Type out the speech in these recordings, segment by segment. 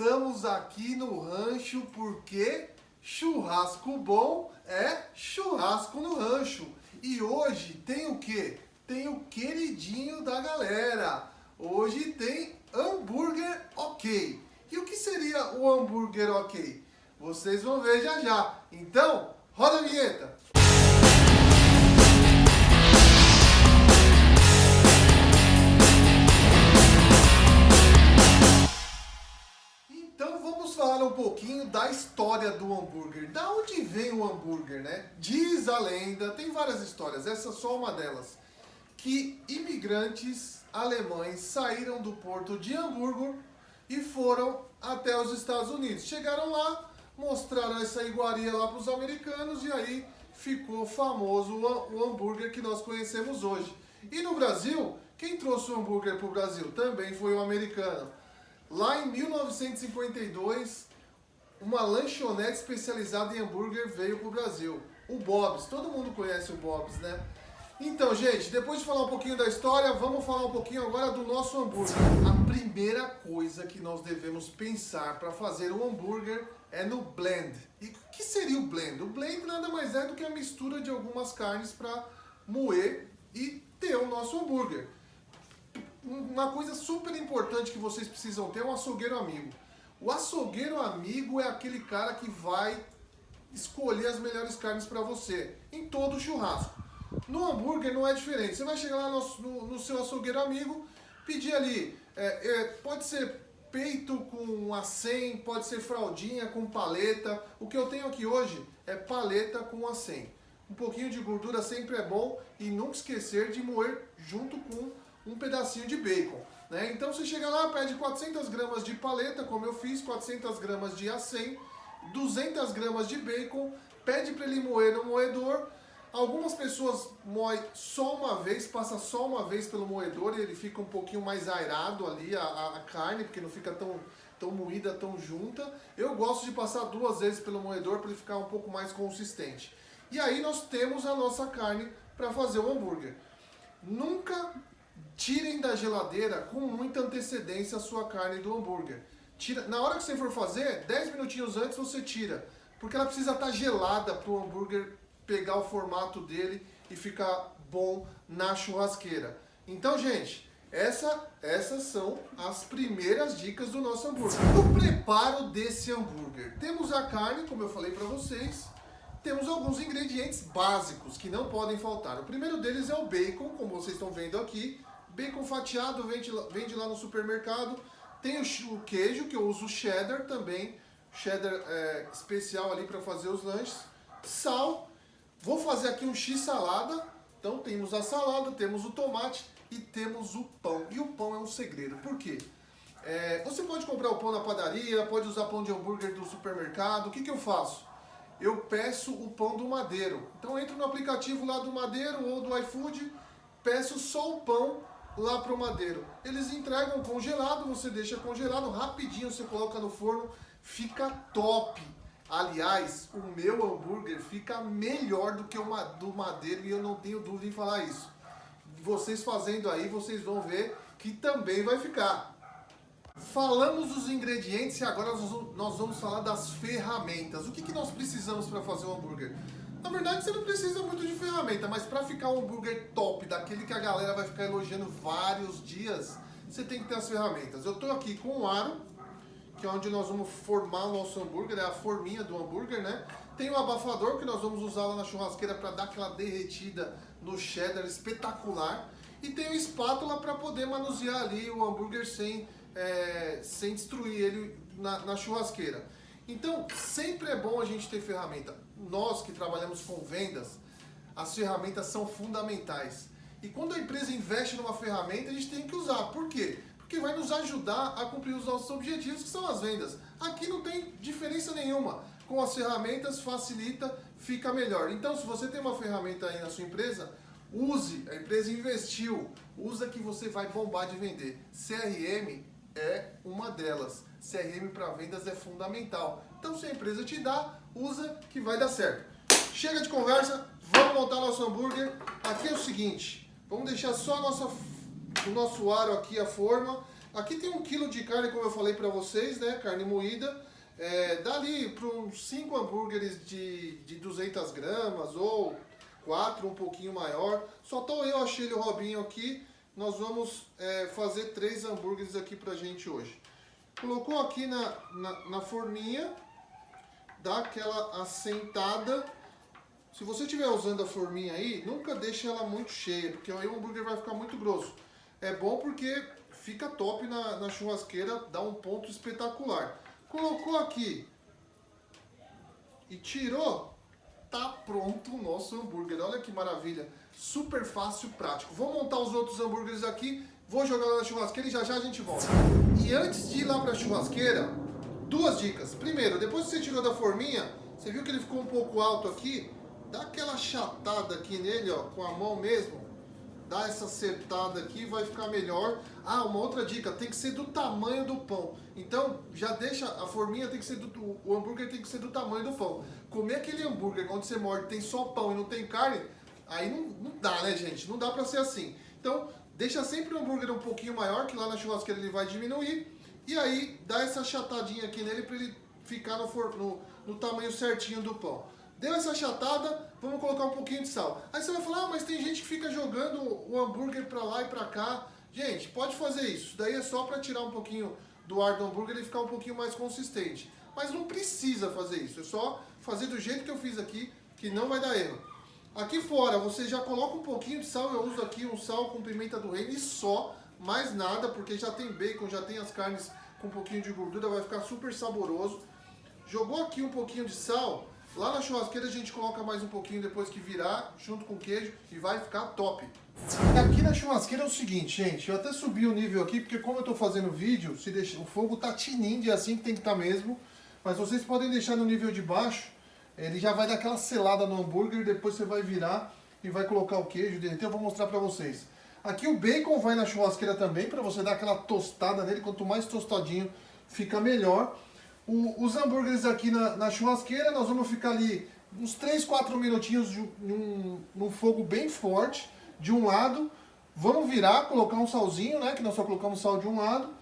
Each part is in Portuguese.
estamos aqui no rancho porque churrasco bom é churrasco no rancho. E hoje tem o quê? Tem o queridinho da galera. Hoje tem hambúrguer ok. E o que seria o hambúrguer ok? Vocês vão ver já já. Então, roda a vinheta. Então vamos falar um pouquinho da história do hambúrguer. Da onde vem o hambúrguer, né? Diz a lenda, tem várias histórias, essa é só uma delas, que imigrantes alemães saíram do porto de Hamburgo e foram até os Estados Unidos. Chegaram lá, mostraram essa iguaria lá para os americanos e aí ficou famoso o hambúrguer que nós conhecemos hoje. E no Brasil, quem trouxe o hambúrguer para o Brasil também foi o americano. Lá em 1952, uma lanchonete especializada em hambúrguer veio para o Brasil. O Bob's, todo mundo conhece o Bob's, né? Então, gente, depois de falar um pouquinho da história, vamos falar um pouquinho agora do nosso hambúrguer. A primeira coisa que nós devemos pensar para fazer um hambúrguer é no blend. E o que seria o blend? O blend nada mais é do que a mistura de algumas carnes para moer e ter o nosso hambúrguer. Uma coisa super importante que vocês precisam ter é um açougueiro amigo. O açougueiro amigo é aquele cara que vai escolher as melhores carnes para você em todo churrasco. No hambúrguer não é diferente. Você vai chegar lá no seu açougueiro amigo, pedir ali, pode ser peito com acém, pode ser fraldinha com paleta. O que eu tenho aqui hoje é paleta com acém. Um pouquinho de gordura sempre é bom e nunca esquecer de moer junto com um pedacinho de bacon, né? Então você chega lá, pede 400 gramas de paleta, como eu fiz, 400 gramas de acém, 200 gramas de bacon, pede para ele moer no moedor. Algumas pessoas moem só uma vez, passa só uma vez pelo moedor e ele fica um pouquinho mais airado ali, a carne, porque não fica tão moída, tão junta. Eu gosto de passar 2 vezes pelo moedor para ele ficar um pouco mais consistente. E aí nós temos a nossa carne para fazer o hambúrguer. Nunca tirem da geladeira com muita antecedência a sua carne do hambúrguer. Na hora que você for fazer, 10 minutinhos antes você tira, porque ela precisa estar gelada para o hambúrguer pegar o formato dele e ficar bom na churrasqueira. Então, gente, essas são as primeiras dicas do nosso hambúrguer. O preparo desse hambúrguer. Temos a carne, como eu falei para vocês, temos alguns ingredientes básicos que não podem faltar. O primeiro deles é o bacon, como vocês estão vendo aqui. Bacon fatiado, vende lá no supermercado. Tem o queijo, que eu uso cheddar também. Cheddar especial ali para fazer os lanches. Sal. Vou fazer aqui um x-salada. Então temos a salada, temos o tomate e temos o pão. E o pão é um segredo. Por quê? Você pode comprar o pão na padaria, pode usar pão de hambúrguer do supermercado. O que eu faço? Eu peço o pão do Madeiro. Então eu entro no aplicativo lá do Madeiro ou do iFood, peço só o pão lá pro Madeiro. Eles entregam congelado, você deixa congelado, rapidinho você coloca no forno, fica top. Aliás, o meu hambúrguer fica melhor do que o do Madeiro e eu não tenho dúvida em falar isso. Vocês fazendo aí, vocês vão ver que também vai ficar. Falamos dos ingredientes e agora nós vamos falar das ferramentas. O que nós precisamos para fazer um hambúrguer? Na verdade, você não precisa muito de ferramenta, mas para ficar um hambúrguer top, daquele que a galera vai ficar elogiando vários dias, você tem que ter as ferramentas. Eu estou aqui com o aro, que é onde nós vamos formar o nosso hambúrguer, é a forminha do hambúrguer, né? Tem o abafador, que nós vamos usar lá na churrasqueira para dar aquela derretida no cheddar espetacular. E tem o espátula para poder manusear ali o hambúrguer sem destruir ele na churrasqueira. Então, sempre é bom a gente ter ferramenta. Nós que trabalhamos com vendas, as ferramentas são fundamentais. E quando a empresa investe numa ferramenta, a gente tem que usar. Por quê? Porque vai nos ajudar a cumprir os nossos objetivos, que são as vendas. Aqui não tem diferença nenhuma. Com as ferramentas, facilita, fica melhor. Então, se você tem uma ferramenta aí na sua empresa, use. A empresa investiu. Usa que você vai bombar de vender. CRM é uma delas. CRM para vendas é fundamental. Então, se a empresa te dá, usa que vai dar certo. Chega de conversa, vamos montar nosso hambúrguer. Aqui é o seguinte, vamos deixar só o nosso aro aqui, a forma. Aqui tem 1 quilo de carne, como eu falei pra vocês, né? Carne moída. Dá ali para uns 5 hambúrgueres de 200 gramas ou 4, um pouquinho maior. Só tô eu, a Sheila e o Robinho aqui. Nós vamos fazer 3 hambúrgueres aqui pra gente hoje. Colocou aqui na forminha, dá aquela assentada. Se você estiver usando a forminha aí, nunca deixe ela muito cheia, porque aí o hambúrguer vai ficar muito grosso. É bom porque fica top na churrasqueira, dá um ponto espetacular. Colocou aqui e tirou, tá pronto o nosso hambúrguer. Olha que maravilha, super fácil, prático. Vou montar os outros hambúrgueres aqui, vou jogar lá na churrasqueira e já já a gente volta. E antes de ir lá pra churrasqueira, 2 dicas. Primeiro, depois que você tirou da forminha, você viu que ele ficou um pouco alto aqui? Dá aquela achatada aqui nele, ó, com a mão mesmo. Dá essa acertada aqui, vai ficar melhor. Ah, uma outra dica, tem que ser do tamanho do pão. Então, já deixa, a forminha tem que ser o hambúrguer tem que ser do tamanho do pão. Comer aquele hambúrguer onde você morde, tem só pão e não tem carne, aí não dá, né, gente? Não dá pra ser assim. Então, deixa sempre o hambúrguer um pouquinho maior, que lá na churrasqueira ele vai diminuir. E aí, dá essa achatadinha aqui nele pra ele ficar no tamanho certinho do pão. Deu essa achatada, vamos colocar um pouquinho de sal. Aí você vai falar, ah, mas tem gente que fica jogando o hambúrguer pra lá e pra cá. Gente, pode fazer isso. Isso daí é só pra tirar um pouquinho do ar do hambúrguer e ficar um pouquinho mais consistente. Mas não precisa fazer isso. É só fazer do jeito que eu fiz aqui, que não vai dar erro. Aqui fora, você já coloca um pouquinho de sal. Eu uso aqui um sal com pimenta do reino e só, mais nada, porque já tem bacon, já tem as carnes com um pouquinho de gordura, vai ficar super saboroso. Jogou aqui um pouquinho de sal. Lá na churrasqueira a gente coloca mais um pouquinho depois que virar, junto com o queijo, e vai ficar top. Aqui na churrasqueira é o seguinte, gente, eu até subi o nível aqui, porque como eu tô fazendo vídeo, o fogo tá tinindo, é assim que tem que estar mesmo. Mas vocês podem deixar no nível de baixo, ele já vai dar aquela selada no hambúrguer, depois você vai virar e vai colocar o queijo, derreter, eu vou mostrar pra vocês. Aqui o bacon vai na churrasqueira também, pra você dar aquela tostada nele, quanto mais tostadinho fica melhor. Os hambúrgueres aqui na churrasqueira, nós vamos ficar ali uns 3, 4 minutinhos num fogo bem forte, de um lado. Vamos virar, colocar um salzinho, né, que nós só colocamos sal de um lado.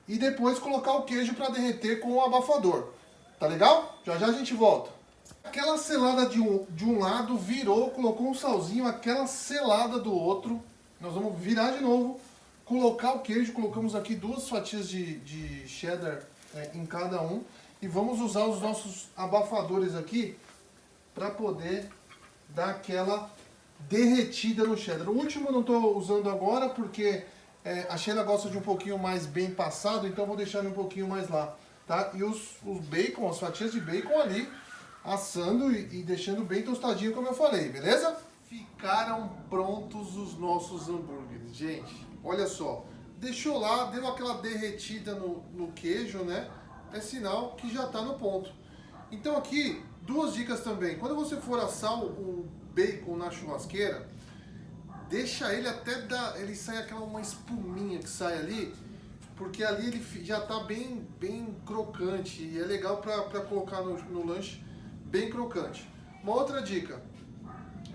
E depois colocar o queijo para derreter com o abafador. Tá legal? Já já a gente volta. Aquela selada de um lado virou, colocou um salzinho, aquela selada do outro. Nós vamos virar de novo, colocar o queijo, colocamos aqui 2 fatias de cheddar em cada um. E vamos usar os nossos abafadores aqui para poder dar aquela derretida no cheddar. O último eu não estou usando agora porque a Sheila gosta de um pouquinho mais bem passado, então eu vou deixar ele um pouquinho mais lá. Tá? E os bacon, as fatias de bacon ali, assando e deixando bem tostadinho, como eu falei, beleza? Ficaram prontos os nossos hambúrgueres, gente. Olha só. Deixou lá, deu aquela derretida no queijo, né? É sinal que já está no ponto. Então aqui, 2 dicas também. Quando você for assar o bacon na churrasqueira, deixa ele até ele sai uma espuminha que sai ali, porque ali ele já está bem crocante e é legal para colocar no lanche bem crocante. Uma outra dica,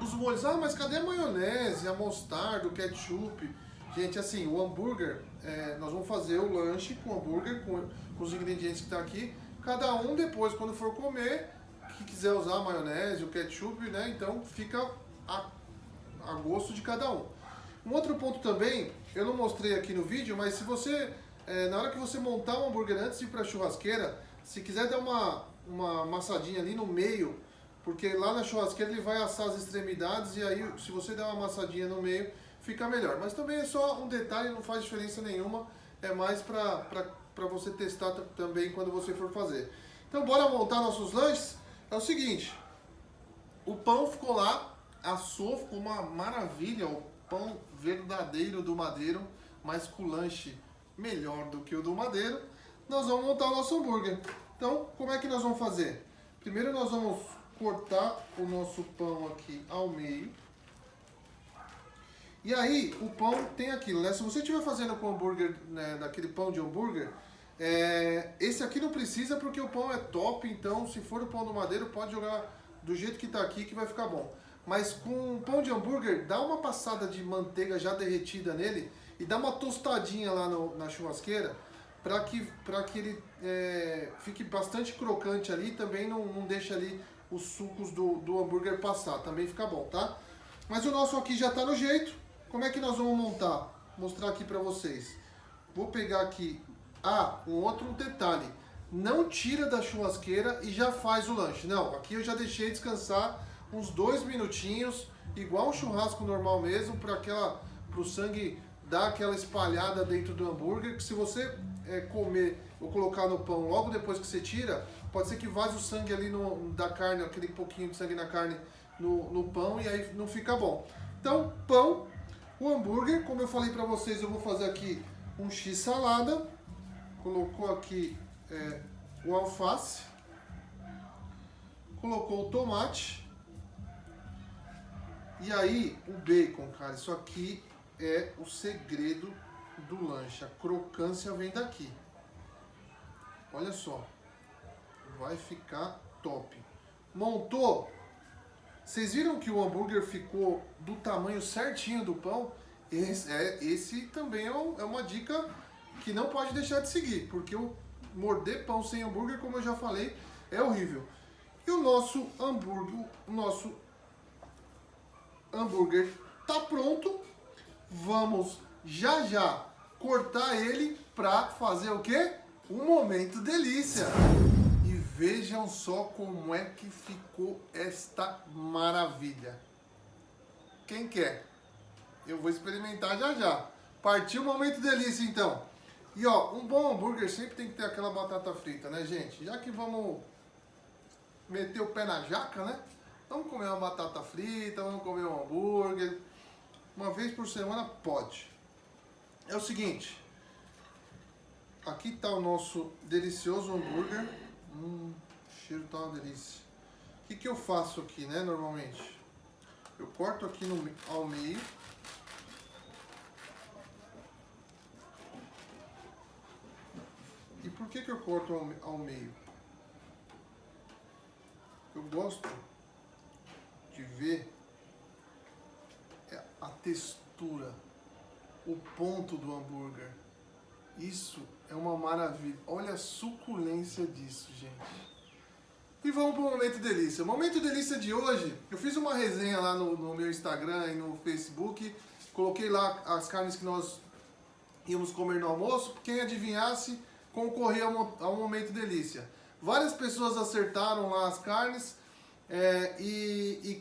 os molhos, mas cadê a maionese, a mostarda, o ketchup? Gente, assim, o hambúrguer, nós vamos fazer o lanche com hambúrguer, com os ingredientes que estão aqui. Cada um depois, quando for comer, que quiser usar a maionese, o ketchup, né? Então fica a gosto de cada um. Um outro ponto também, eu não mostrei aqui no vídeo, mas se você, na hora que você montar um hambúrguer antes de ir para a churrasqueira, se quiser dar uma amassadinha ali no meio, porque lá na churrasqueira ele vai assar as extremidades e aí se você der uma amassadinha no meio, fica melhor. Mas também é só um detalhe, não faz diferença nenhuma, é mais para você testar também quando você for fazer. Então bora montar nossos lanches? É o seguinte, o pão ficou lá, assou, ficou uma maravilha, o pão verdadeiro do Madeiro, mas com lanche melhor do que o do Madeiro. Nós vamos montar o nosso hambúrguer. Então, como é que nós vamos fazer? Primeiro nós vamos cortar o nosso pão aqui ao meio. E aí, o pão tem aquilo, né? Se você estiver fazendo com hambúrguer, né, daquele pão de hambúrguer, esse aqui não precisa porque o pão é top, então se for o pão do Madeiro, pode jogar do jeito que tá aqui que vai ficar bom. Mas com pão de hambúrguer, dá uma passada de manteiga já derretida nele e dá uma tostadinha lá na churrasqueira para que ele fique bastante crocante ali e também não deixe ali os sucos do hambúrguer passar, também fica bom, tá? Mas o nosso aqui já tá no jeito. Como é que nós vamos montar? Vou mostrar aqui para vocês. Vou pegar aqui, um outro detalhe, não tira da churrasqueira e já faz o lanche, não, aqui eu já deixei descansar uns 2 minutinhos, igual um churrasco normal mesmo, para o sangue dar aquela espalhada dentro do hambúrguer, que se você comer ou colocar no pão logo depois que você tira, pode ser que vaze o sangue ali da carne, aquele pouquinho de sangue na carne no pão e aí não fica bom. Então, pão, o hambúrguer, como eu falei para vocês, eu vou fazer aqui um X salada, colocou aqui o alface, colocou o tomate, e aí o bacon, cara, isso aqui é o segredo do lanche, a crocância vem daqui. Olha só, vai ficar top. Montou? Vocês viram que o hambúrguer ficou do tamanho certinho do pão? Esse também é uma dica que não pode deixar de seguir, porque morder pão sem hambúrguer, como eu já falei, é horrível. E o nosso hambúrguer tá pronto. Vamos já cortar ele para fazer o quê? Um momento delícia. E vejam só como é que ficou esta maravilha. Quem quer? Eu vou experimentar já. Partiu o momento delícia então. E ó, um bom hambúrguer sempre tem que ter aquela batata frita, né, gente? Já que vamos meter o pé na jaca, né? Vamos comer uma batata frita, vamos comer um hambúrguer. Uma vez por semana pode. É o seguinte. Aqui tá o nosso delicioso hambúrguer. O cheiro tá uma delícia. O que eu faço aqui, né, normalmente? Eu corto aqui ao meio. E por que eu corto ao meio? Eu gosto de ver a textura, o ponto do hambúrguer. Isso é uma maravilha. Olha a suculência disso, gente. E vamos para o Momento Delícia. O Momento Delícia de hoje, eu fiz uma resenha lá no meu Instagram e no Facebook. Coloquei lá as carnes que nós íamos comer no almoço. Quem adivinhasse concorria ao Momento Delícia. Várias pessoas acertaram lá as carnes. E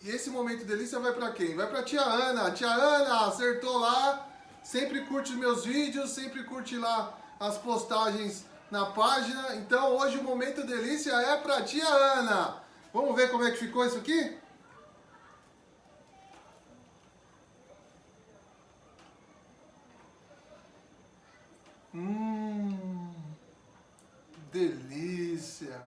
esse Momento Delícia vai para quem? Vai para tia Ana. Tia Ana acertou lá. Sempre curte meus vídeos, sempre curte lá as postagens na página. Então hoje o Momento Delícia é pra tia Ana. Vamos ver como é que ficou isso aqui? Delícia.